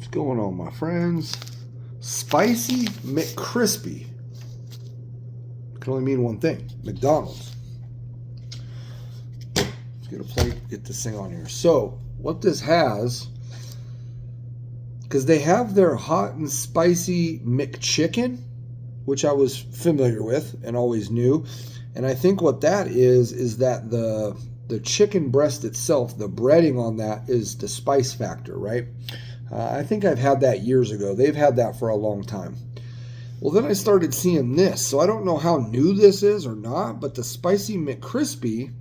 What's going on, my friends? Spicy McCrispy. Can only mean one thing. McDonald's. Let's get a plate, get this thing on here. So, what this has, because they have their hot and spicy McChicken, which I was familiar with and always knew. And I think what that is that the chicken breast itself, the breading on that is the spice factor, right? I think I've had that years ago. They've had that for a long time. Well, then I started seeing this. So I don't know how new this is or not, but the Spicy McCrispy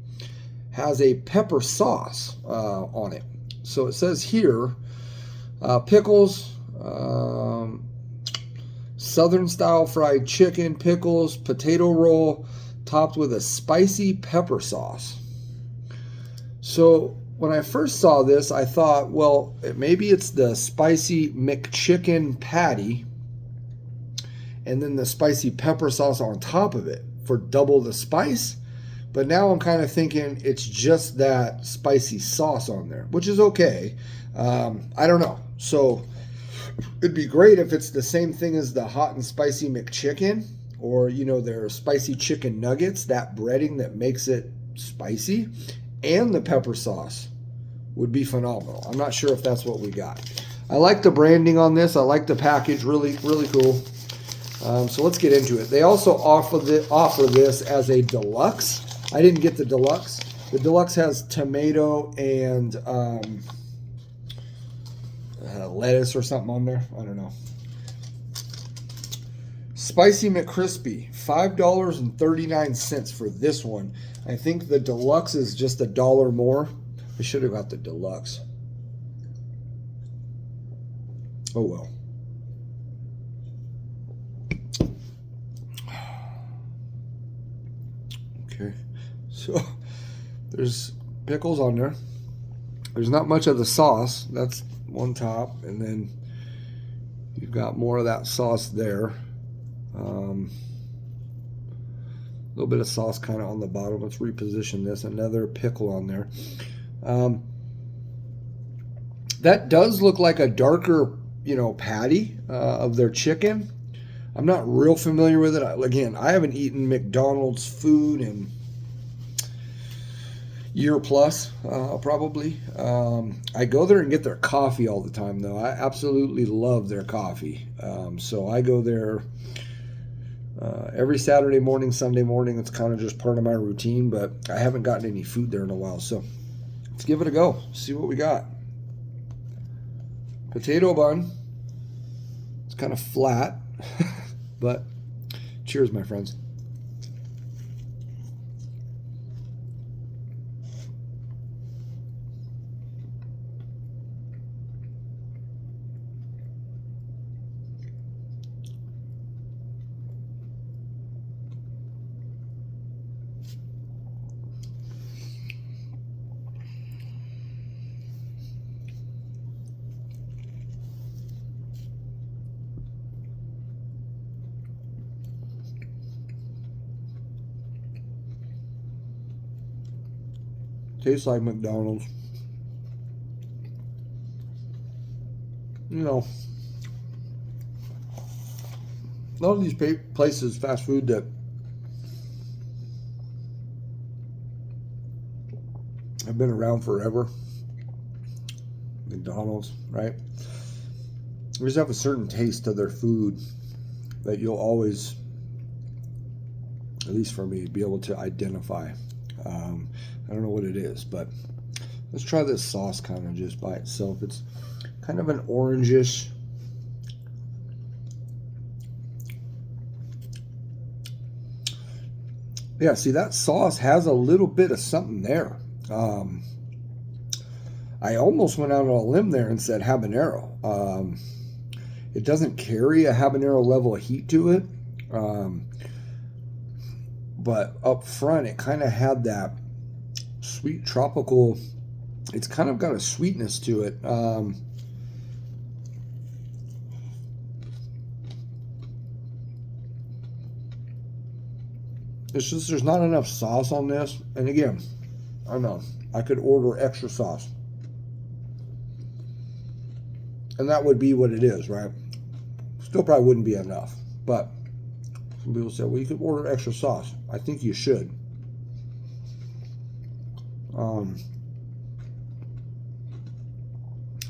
has a pepper sauce on it. So it says here, pickles, Southern style fried chicken, pickles, potato roll, topped with a spicy pepper sauce. So when I first saw this, I thought, well, maybe it's the spicy McChicken patty and then the spicy pepper sauce on top of it for double the spice. But now I'm kind of thinking it's just that spicy sauce on there, which is okay. I don't know. So it'd be great if it's the same thing as the hot and spicy McChicken, or, you know, their spicy chicken nuggets, that breading that makes it spicy, and the pepper sauce would be phenomenal. I'm not sure if that's what we got. I like the branding on this. I like the package. Really, really cool. So let's get into it. They also offer this as a deluxe. I didn't get the deluxe. The deluxe has tomato and lettuce or something on there. I don't know. Spicy McCrispy, $5.39 for this one. I think the deluxe is just $1 more. I should have got the deluxe. Oh well. Okay, so there's pickles on there. There's not much of the sauce. That's one top, and then you've got more of that sauce there. A little bit of sauce kind of on the bottom. Let's reposition this. Another pickle on there. That does look like a darker, patty of their chicken. I'm not real familiar with it. Again, I haven't eaten McDonald's food in year plus, probably. I go there and get their coffee all the time, though. I absolutely love their coffee. So I go there every Saturday morning, Sunday morning. It's kind of just part of my routine, but I haven't gotten any food there in a while. So let's give it a go. See what we got. Potato bun. It's kind of flat, but cheers, my friends. Tastes like McDonald's. A lot of these places, fast food, that have been around forever, McDonald's, right? They just have a certain taste to their food that you'll always, at least for me, be able to identify. I don't know what it is, but let's try this sauce kind of just by itself. It's kind of an orangish, yeah, see, that sauce has a little bit of something there. I almost went out on a limb there and said habanero. It doesn't carry a habanero level of heat to it, but up front it kind of had that sweet tropical. It's kind of got a sweetness to it. It's just there's not enough sauce on this. And again, I know I could order extra sauce. and that would be what it is, right? Still probably wouldn't be enough, but some people say, well, you could order extra sauce. I think you should. I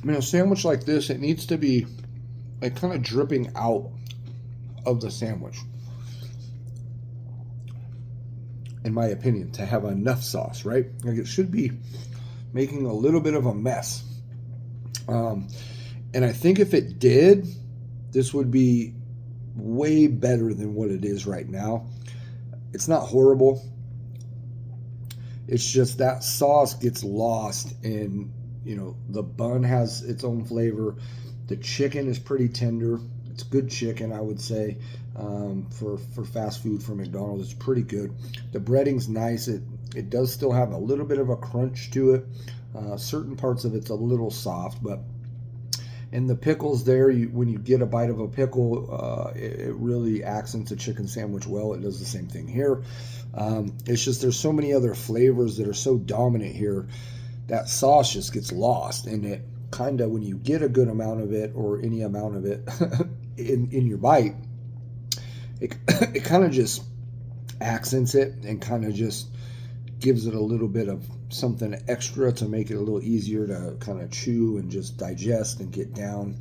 mean, a sandwich like this, it needs to be like kind of dripping out of the sandwich, in my opinion, to have enough sauce, right? Like it should be making a little bit of a mess. And I think if it did, this would be way better than what it is right now. It's not horrible. It's just that sauce gets lost in, you know, the bun has its own flavor. The chicken is pretty tender. It's good chicken, I would say, for fast food from McDonald's. It's pretty good. The breading's nice. It does still have a little bit of a crunch to it. Certain parts of it's a little soft, but and the pickles there, when you get a bite of a pickle, it really accents a chicken sandwich well. It does the same thing here. It's just there's so many other flavors that are so dominant here that sauce just gets lost, and it kind of, when you get a good amount of it or any amount of it in your bite, it kind of just accents it and kind of just gives it a little bit of something extra to make it a little easier to kind of chew and just digest and get down,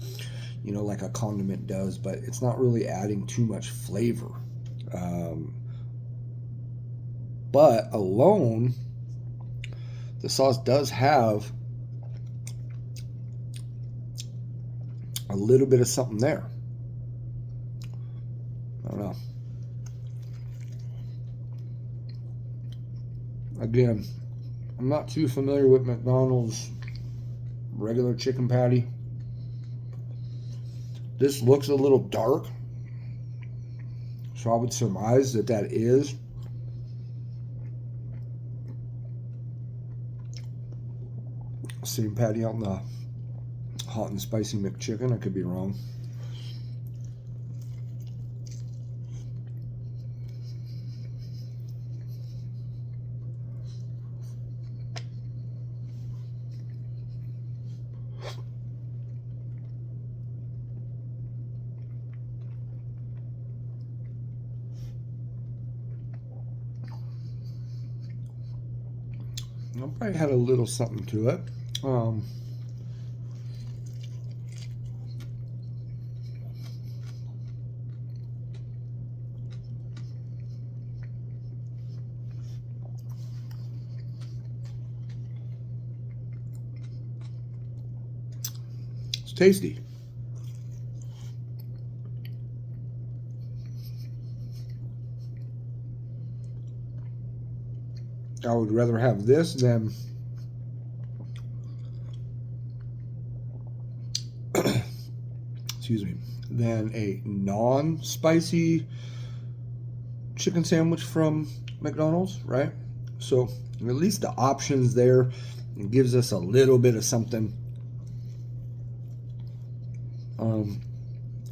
you know, like a condiment does, but it's not really adding too much flavor. But alone, the sauce does have a little bit of something there. I don't know. Again, I'm not too familiar with McDonald's regular chicken patty. This looks a little dark, so I would surmise that that is same patty on the hot and spicy McChicken. I could be wrong. I probably had a little something to it. It's tasty. I would rather have this than excuse me, than a non-spicy chicken sandwich from McDonald's, right? So at least the options there, it gives us a little bit of something.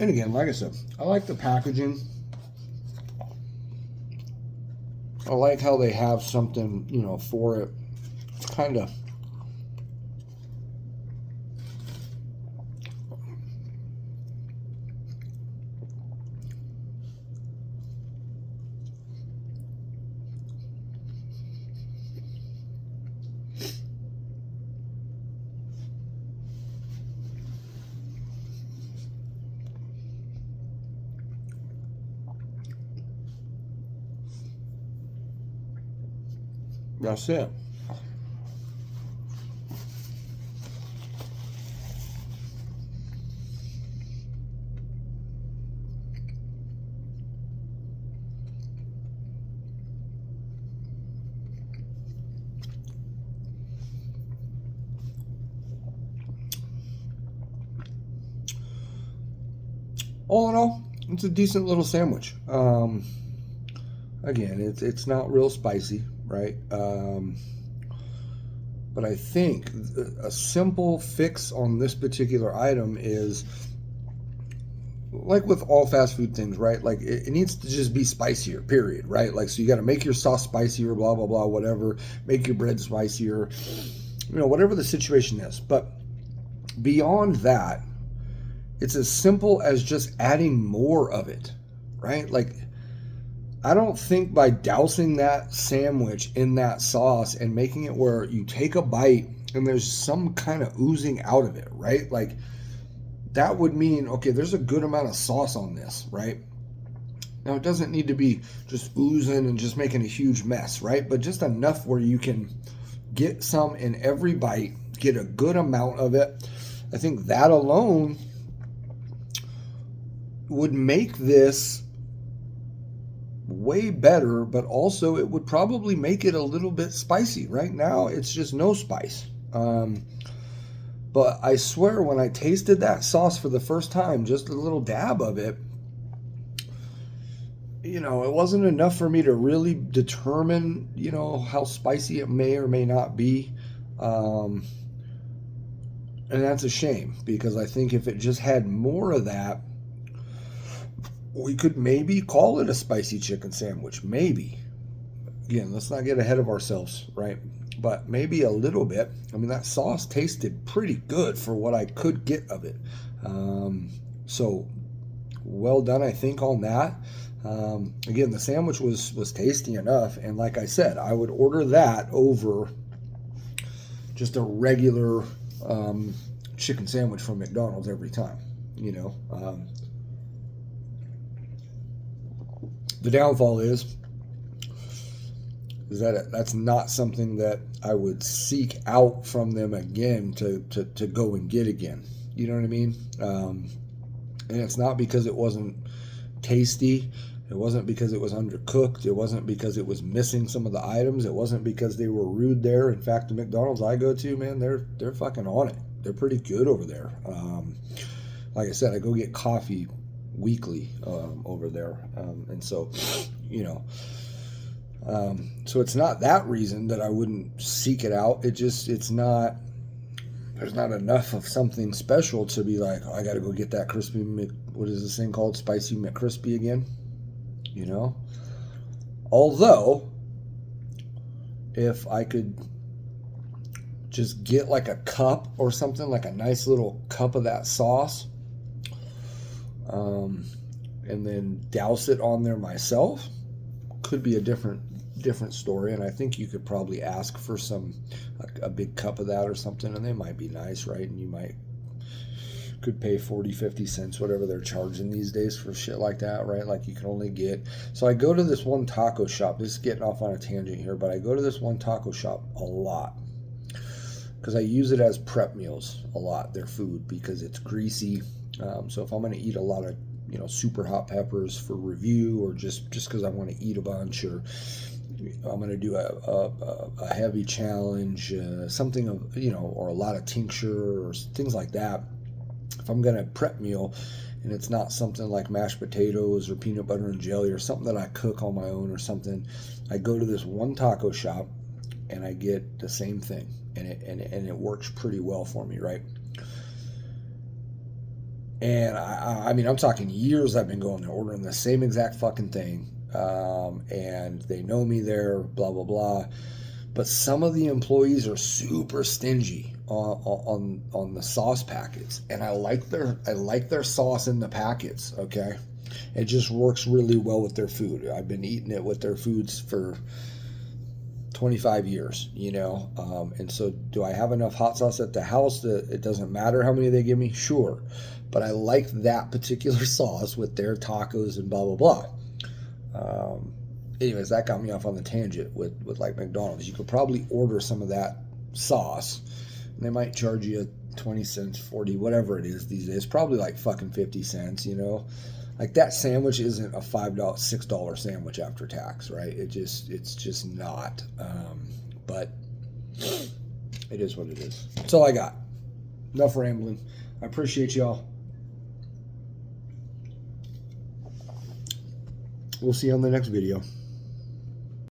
And again, like I said, I like the packaging. I like how they have something, you know, for it. It's kind of that's it. All in all, it's a decent little sandwich. Again, it's not real spicy, right? But I think a simple fix on this particular item is, like with all fast food things, right? Like it needs to just be spicier, period, right? Like, so you got to make your sauce spicier, blah, blah, blah, whatever. Make your bread spicier, you know, whatever the situation is. But beyond that, It's as simple as just adding more of it, right? Like, I don't think by dousing that sandwich in that sauce and making it where you take a bite and there's some kind of oozing out of it, right? Like, that would mean, okay, there's a good amount of sauce on this, right? Now, it doesn't need to be just oozing and just making a huge mess, right? But just enough where you can get some in every bite, get a good amount of it. I think that alone would make this way better, but also it would probably make it a little bit spicy. Right now, it's just no spice. But I swear, when I tasted that sauce for the first time, just a little dab of it, it wasn't enough for me to really determine, how spicy it may or may not be. And that's a shame, because I think if it just had more of that, we could maybe call it a spicy chicken sandwich. Maybe. Again, let's not get ahead of ourselves, right? But maybe a little bit. I mean, that sauce tasted pretty good for what I could get of it. So, well done, I think, on that. Again, the sandwich was tasty enough. And like I said, I would order that over just a regular chicken sandwich from McDonald's every time, The downfall is that that's not something that I would seek out from them again to go and get again. You know what I mean? And it's not because it wasn't tasty. It wasn't because it was undercooked. It wasn't because it was missing some of the items. It wasn't because they were rude there. In fact, the McDonald's I go to, man, they're fucking on it. They're pretty good over there. Like I said, I go get coffee weekly over there, and so so it's not that reason that I wouldn't seek it out. It's not, there's not enough of something special to be like, I gotta go get that what is this thing called, spicy McCrispy again, although if I could just get like a cup or something, like a nice little cup of that sauce, and then douse it on there myself, could be a different story. And I think you could probably ask for a big cup of that or something, and they might be nice, right? And you could pay 40, 50 cents, whatever they're charging these days for shit like that, right? Like, you can only get, so I go to this one taco shop. This is getting off on a tangent here, but I go to this one taco shop a lot because I use it as prep meals a lot, their food, because it's greasy. So if I'm going to eat a lot of, super hot peppers for review, or just because I want to eat a bunch, or I'm going to do a heavy challenge, something of, or a lot of tincture or things like that. If I'm going to prep meal and it's not something like mashed potatoes or peanut butter and jelly or something that I cook on my own or something, I go to this one taco shop and I get the same thing, and it works pretty well for me, right? And I mean, I'm talking years I've been going there, ordering the same exact fucking thing. And they know me there, blah, blah, blah. But some of the employees are super stingy on the sauce packets. And I like their sauce in the packets, okay? It just works really well with their food. I've been eating it with their foods for 25 years, and so do I have enough hot sauce at the house that it doesn't matter how many they give me? Sure. But I like that particular sauce with their tacos and blah, blah, blah. Anyways, that got me off on the tangent with like McDonald's. You could probably order some of that sauce, and they might charge you 20 cents, 40, whatever it is these days. Probably like fucking 50 cents, Like, that sandwich isn't a $5, $6 sandwich after tax, right? It's just not. But it is what it is. That's all I got. Enough rambling. I appreciate y'all. We'll see you on the next video.